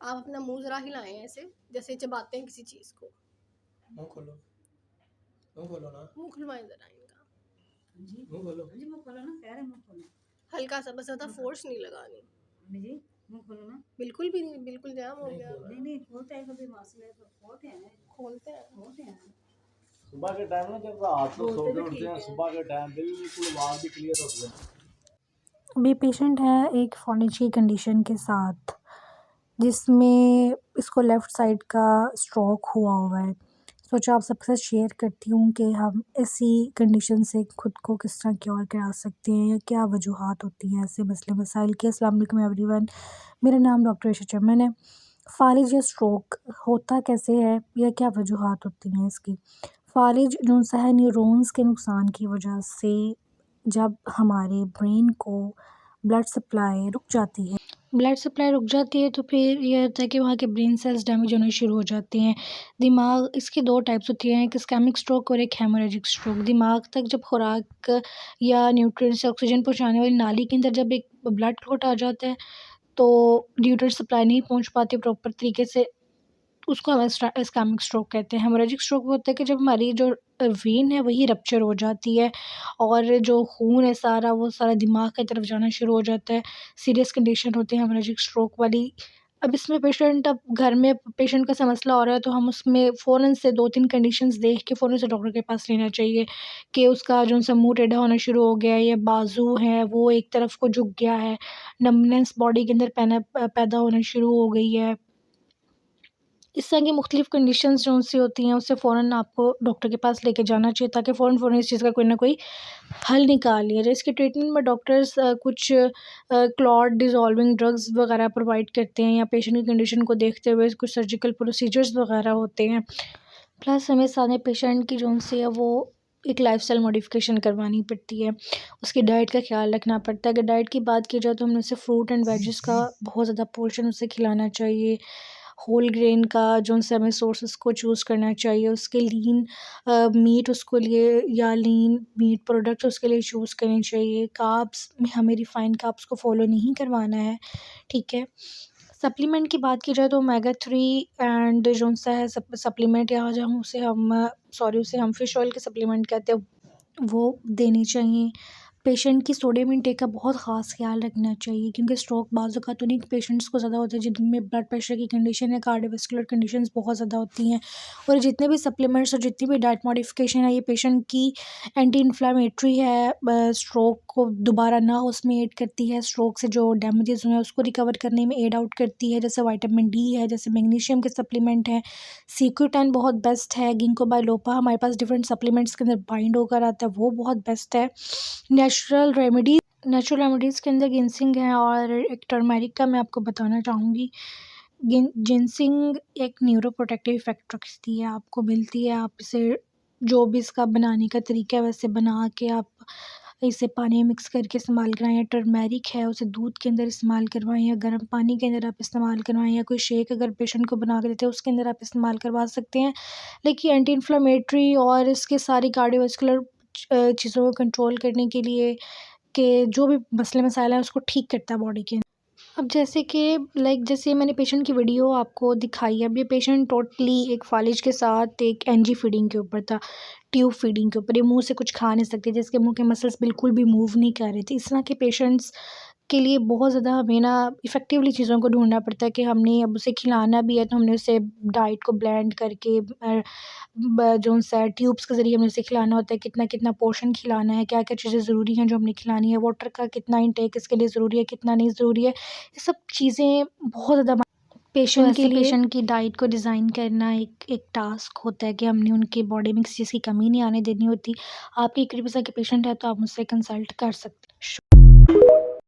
आप अपना मुँह ज़रा हिलाएँ ऐसे, जैसे चबाते हैं किसी चीज़ को। मुँह खोलो, मुँह खोलो ना। मुँह खुलवाएँ ज़रा इनका। जी मुँह खोलो। जी मुँह खोलो ना, कह रहे मुँह खोलो। हल्का सा, बस ज़्यादा फ़ोर्स नहीं लगानी। जी मुँह खोलो ना। बिल्कुल भी नहीं, बिल्कुल जाम हो नहीं गया खोलना। हुआ। नहीं खोलते हैं कभी मासूम तो खोलते हैं ना, खोलते हैं। खोलते हैं। सुबह के टाइम ना जब रात को सो बोलते के तो उठते ठीक हैं, है। सुबह के टाइम बिल्कुल आवाज़ भी क्लियर होती है। अभी पेशेंट है एक फॉनिच की कंडीशन के साथ, जिसमें इसको लेफ़्ट साइड का स्ट्रोक हुआ है। सोचा आप सबके साथ शेयर करती हूँ कि हम ऐसी कंडीशन से खुद को किस तरह क्योर करा सकते हैं या क्या वजूहात होती हैं ऐसे मसले मसाइल की। अस्सलाम वालेकुम एवरीवन, मेरा नाम डॉक्टर आयशा चमन है। फ़ालिज या स्ट्रोक होता कैसे है या क्या वजूहात होती हैं इसकी? फ़ालिज जो है न्यूरॉन्स के नुकसान की वजह से जब हमारे ब्रेन को ब्लड सप्लाई रुक जाती है तो फिर ये होता है कि वहाँ के ब्रेन सेल्स डैमेज होने शुरू हो जाते हैं। दिमाग इसकी 2 टाइप्स होती हैं, एक इस्केमिक स्ट्रोक और एक हेमोरेजिक स्ट्रोक। दिमाग तक जब खुराक या न्यूट्रिएंट्स या ऑक्सीजन पहुँचाने वाली नाली के अंदर जब एक ब्लड क्लॉट आ जाता है, तो न्यूट्रिएंट्स सप्लाई नहीं पहुँच पाती प्रॉपर तरीके से, उसको हम इस्केमिक स्ट्रोक कहते हैं। हेमोरेजिक स्ट्रोक वो होता है कि जब हमारी जो वेन है वही रप्चर हो जाती है और जो खून है सारा वो सारा दिमाग की तरफ जाना शुरू हो जाता है। सीरियस कंडीशन होती है हेमोरेजिक स्ट्रोक वाली। अब इसमें पेशेंट अब घर में पेशेंट का ऐसा मसला हो रहा है तो हम उसमें फ़ौरन से 2-3 कंडीशंस देख के फ़ौरन से डॉक्टर के पास लेना चाहिए कि उसका जो-सा मुँह टेढ़ा होना शुरू हो गया है या बाजू है वो एक तरफ को झुक गया है, नमनेस बॉडी के अंदर पैदा होना शुरू हो गई है। इस तरह की मुख्तलिफ़ कंडीशंस जो-सी होती हैं उससे फ़ौरन आपको डॉक्टर के पास लेके जाना चाहिए ताकि फ़ौरन इस चीज़ का कोई ना कोई हल निकाल लिया जाए। इसके ट्रीटमेंट में डॉक्टर्स कुछ क्लॉट डिज़ॉल्विंग ड्रग्स वगैरह प्रोवाइड करते हैं या पेशेंट की कंडीशन को देखते हुए कुछ सर्जिकल प्रोसीजर्स वगैरह होते हैं। प्लस हमें सारे पेशेंट की जो-सी है वो एक लाइफ़स्टाइल मॉडिफ़िकेशन करवानी पड़ती है। उसकी डाइट का ख़्याल रखना पड़ता है। अगर डाइट की बात की जाए तो हमें उसे फ्रूट एंड वेजिस का बहुत ज़्यादा पोर्शन उसे खिलाना चाहिए। होल ग्रेन का जो-सा हमें सोर्सेज़ को चूज़ करना चाहिए। उसके लीन मीट उसको लिए या लीन मीट प्रोडक्ट्स उसके लिए चूज़ करने चाहिए। कार्ब्स में हमें रिफ़ाइंड कार्ब्स को फ़ॉलो नहीं करवाना है, ठीक है। सप्लीमेंट की बात की जाए तो ओमेगा 3 एंड जो-सा है सप्लीमेंट या जो उसे हम फ़िश ऑयल के सप्लीमेंट कहते हैं, वो देने चाहिए। पेशेंट की सोडियम इनटेक का बहुत ख़ास ख़्याल रखना चाहिए क्योंकि स्ट्रोक बाज़ औक़ात उन्हीं पेशेंट्स को ज़्यादा होता है जिनमें ब्लड प्रेशर की कंडीशन या कार्डियोवैस्कुलर कंडीशंस बहुत ज़्यादा होती हैं। और जितने भी सप्लीमेंट्स और जितनी भी डाइट मॉडिफ़िकेशन है ये पेशेंट की एंटी इन्फ्लेमेटरी है, स्ट्रोक को दोबारा ना हो उसमें एड करती है, स्ट्रोक से जो डैमेजेस हुए हैं उसको रिकवर करने में एड आउट करती है। जैसे विटामिन डी है, जैसे मैग्नीशियम के सप्लीमेंट हैं, सीक्यूटाइन बहुत बेस्ट है, गिंको बाइलोपा हमारे पास डिफरेंट सप्लीमेंट्स के अंदर बाइंड होकर आता है, वो बहुत बेस्ट है। नेचुरल रेमेडीज़ के अंदर गिनसिंग है और एक टर्मेरिक का मैं आपको बताना चाहूँगी। जिनसिंग एक न्यूरोप्रोटेक्टिव इफ़ेक्ट रखती है, आपको मिलती है। आप इसे जो भी इसका बनाने का तरीका है वैसे बना के आप इसे पानी में मिक्स करके इस्तेमाल कराएँ, या टर्मेरिक है उसे दूध के अंदर इस्तेमाल करवाएँ या गर्म पानी के अंदर आप इस्तेमाल करवाएँ, या कोई शेक अगर पेशेंट को बना के देते हैं उसके अंदर आप इस्तेमाल करवा सकते हैं। लेकिन एंटी इन्फ्लेमेटरी और इसके सारी कार्डियोवैस्कुलर चीज़ों को कंट्रोल करने के लिए कि जो भी मसले मसाइल हैं उसको ठीक करता है बॉडी के। अब जैसे कि जैसे मैंने पेशेंट की वीडियो आपको दिखाई है, अब ये पेशेंट टोटली एक फ़ालिज के साथ एक एनजी फीडिंग के ऊपर था, ट्यूब फीडिंग के ऊपर। ये मुँह से कुछ खा नहीं सकते थे, इसके मुँह के मसल्स बिल्कुल भी मूव नहीं कर रहे थे। इस तरह के पेशेंट्स के लिए बहुत ज़्यादा हमें ना इफ़ेक्टिवली चीज़ों को ढूँढना पड़ता है कि हमने अब उसे खिलाना भी है तो हमने उसे डाइट को ब्लेंड करके जो-सा ट्यूब्स के ज़रिए हमें उसे खिलाना होता है, कितना-कितना पोर्शन खिलाना है, क्या-क्या चीज़ें ज़रूरी हैं जो हमने खिलानी है, वाटर का कितना इंटेक इसके लिए ज़रूरी है, कितना नहीं ज़रूरी है। ये सब चीज़ें बहुत ज़्यादा पेशेंट की डाइट को डिज़ाइन करना एक टास्क होता है कि हमने उनकी बॉडी में किसी चीज़ की कमी नहीं आने देनी होती। आपके करीब ऐसा के पेशेंट है तो आप मुझसे कंसल्ट कर सकते हैं।